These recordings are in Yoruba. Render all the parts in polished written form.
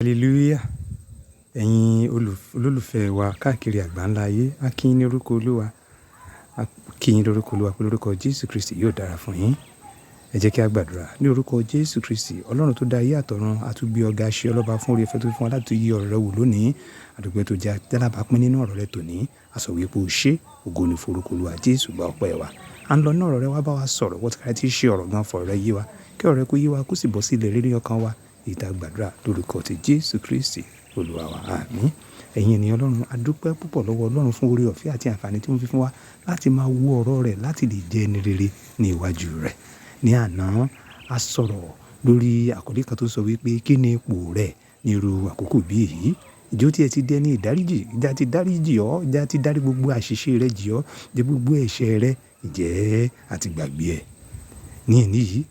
Hallelujah. Ẹ̀yin olólùfẹ́ wa káàkiri àgbáńlá ayé, a kí yín ní orúkọ Olúwa. A kí yín lórúkọ Olúwa pé lórúkọ Jésù Kristi yóò dára fún yín. Ẹ jẹ́ kí a gbàdúrà ní orúkọ Jésù Kristi, Ọlọ́run tó dá ayé àtọ̀run, a tún gbé ọ̀gá ṣe ọlọ́ba fún oore ọ̀fẹ́ tó fún wa láti yí ọ̀rọ̀ rẹ wò lónìí. Àdúgbò tó jẹ́ alábàápín nínú ọ̀rọ̀ rẹ tòní. A sọ wípé o ṣé, ògo ni fún orúkọ Olúwa, Jésù gba ọpẹ́ wa. À ń lọ ní ọ̀rọ̀ rẹ wá bá wa sọ̀rọ̀, wọ́n ti kára tí í ṣe ọ̀rọ̀ gan fọ̀rọ̀ rẹ yé wa. Kí ọ̀rọ̀ rẹ kó yé wa kó sì bọ́ sí ilẹ̀ rere ọkàn wa. Ìta gbàdúrà lórúkọ ti Jésù Kristi Olúwa wa. Àmín. Ẹ̀yin ènìyàn Ọlọ́run, a dúpẹ́ púpọ̀ lọ́wọ́ Ọlọ́run fún oore ọ̀fẹ́ àti àǹfààní tí ó ń fi fún wa láti máa wo ọ̀rọ̀ rẹ̀ láti lè jẹ́ ẹni rere ní iwájú rẹ̀. Ní àná, a sọ̀rọ̀ lórí àkòlé kan tó sọ wípé kí ni ipò rẹ̀ ní irú àkókò bí èyí? Ìjọ tí ẹ ti dẹni ìdáríjì, ìjà ti dáríjì ọ́, ìjà ti dárí gbogbo àṣìṣe rẹ jì ọ́, jẹ́ gbogbo ẹ̀ṣẹ̀ rẹ, ìjẹ́ àti gbàgbé ẹ̀. Ní ẹ̀ní yìí,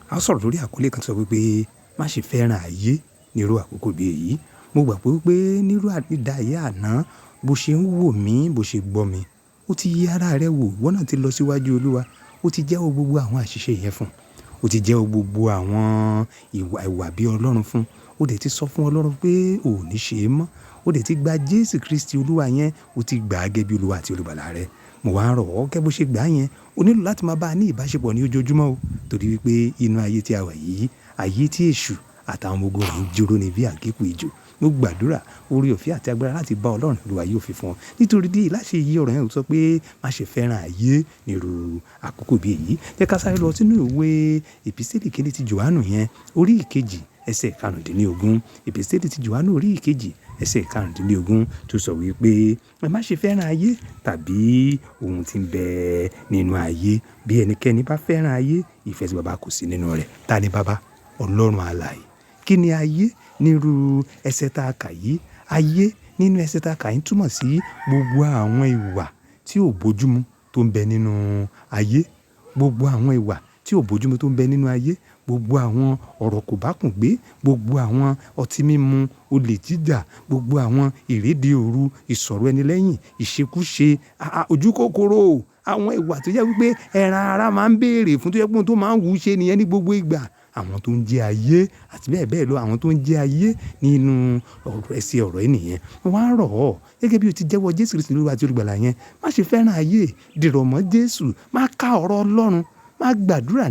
a sọ̀rọ̀ lórí àkòlé kan tó sọ wípé má ṣe fẹ́ràn ayé ní irú àkókò bí èyí. Mo gbàgbọ́ pé nírú ìdá ayé àná, bó ṣe ń wò mí, bó ṣe gbọ́ mi, ó ti yí ara rẹ̀ wò, ìwọ náà ti lọ síwájú Olúwa, ó ti jẹ́wọ́ gbogbo àwọn àṣìṣe yẹn fún, ó ti jẹ́wọ́ gbogbo àwọn ìwà bí Ọlọ́run fún, ó dẹ̀ ti sọ fún Ọlọ́run pé ò ní ṣe é mọ́, ó dẹ̀ ti gba Jésù Kristi Olúwa yẹn, ó ti gbà á gẹ́gẹ́ bí Olúwa àti Olùgbàlà rẹ̀. Mo wá rọ̀ ọ́ kẹ́ bó ṣe gbà á yẹn, o nílò láti máa bá a ní ìbáṣepọ̀ ní ojoojúmọ́ o, torí wípé inú ayé tí a wà yìí, ayé tí èṣù àtàwọn ọmọ ogun rẹ̀ ń jóró ní bí àgékù ejò. Mo gbàdúrà oore ọ̀fẹ́ àti agbára láti bá Ọlọ́run Olúwa yóò fi fún ọ. Nítorí díẹ̀ láti yí ọ̀rọ̀ yẹn sọ pé má ṣe fẹ́ràn ayé ní irú àkókò bí èyí. Jẹ́ ká sáré lọ sínú ìwé Èpísítélì kejì ti Jòhánù yẹn, orí ìkejì ẹsẹ̀ karùndínlógún. Èpísítélì ti Jòhánù orí ìkejì ẹsẹ̀ karùndínlógún tó sọ wípé ẹ má ṣe fẹ́ràn ayé tàbí ohun tí ń bẹ nínú ayé. Bí ẹnikẹ́ni bá fẹ́ràn ayé, ìfẹ́ tí Baba kò sí nínú rẹ̀. Ta ni Baba? Ọlọ́run alààyè. Kí ni ayé nírú ẹsẹ̀ tá a kà yìí? Ayé nínú ẹsẹ̀ tá a kà yìí túmọ̀ sí gbogbo àwọn ìwà tí ò bójúmu tó ń bẹ nínú ayé. Gbogbo àwọn ìwà tí ò bójúmu tó ń bẹ nínú ayé. Gbogbo àwọn ọ̀rọ̀ kò bá kùn gbé. Gbogbo àwọn ọtí mímu, olè jíjà. Gbogbo àwọn ìréde òru, ìsọ̀rọ̀ ẹni lẹ́yìn, ìṣekúṣe, ojúkòkòrò. Àwọn ìwà tó jẹ́ wípé ẹran ara máa ń béèrè fún, tó jẹ́ pé ohun tó máa ń wù ú ṣe nìyẹn ní gbogbo ìgbà. Àwọn tó ń jẹ ayé àti bẹ́ẹ̀ bẹ́ẹ̀ lọ, àwọn tó ń jẹ ayé nínú ẹsẹ̀ ọ̀rọ̀ yìí nìyẹn. Wọ́n á rọ̀ ọ́ gẹ́gẹ́ bí o ti jẹ́wọ́ Jésù Kristi Olúwa àti Olùgbàlà yẹn. Má ṣe fẹ́ràn ayé, dìrọ̀ mọ́ Jésù, má ka ọ̀rọ̀ Ọlọ́run, má gbàdúrà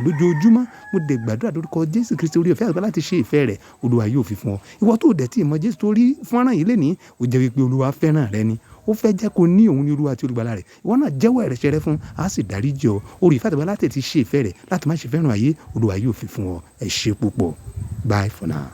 lójoojúmọ́. Mo dẹ̀ gbàdúrà lórúkọ Jésù Kristi oore ọ̀fẹ́ àti láti ṣe ìfẹ́ rẹ̀, Olúwa yóò fi fún ọ. Ìwọ tó dẹ̀ tí ì mọ Jésù tó rí fọ́nrán yìí lénìí, ó jẹ́ wípé Olúwa fẹ́ràn rẹ ni. Ó fẹ́ jẹ́ kó ní òun ní Olúwa àti Olùgbàlà rẹ̀. Ìwọ náà jẹ́wọ́ ẹ̀ṣẹ̀ rẹ fún, a sì dáríjì ọ́. Oore ọ̀fẹ́ àti láti ṣe ìfẹ́ rẹ̀, láti má ṣe fẹ́ràn ayé, Olúwa yóò fi fún ọ. Ẹ ṣé púpọ̀. Bye for now.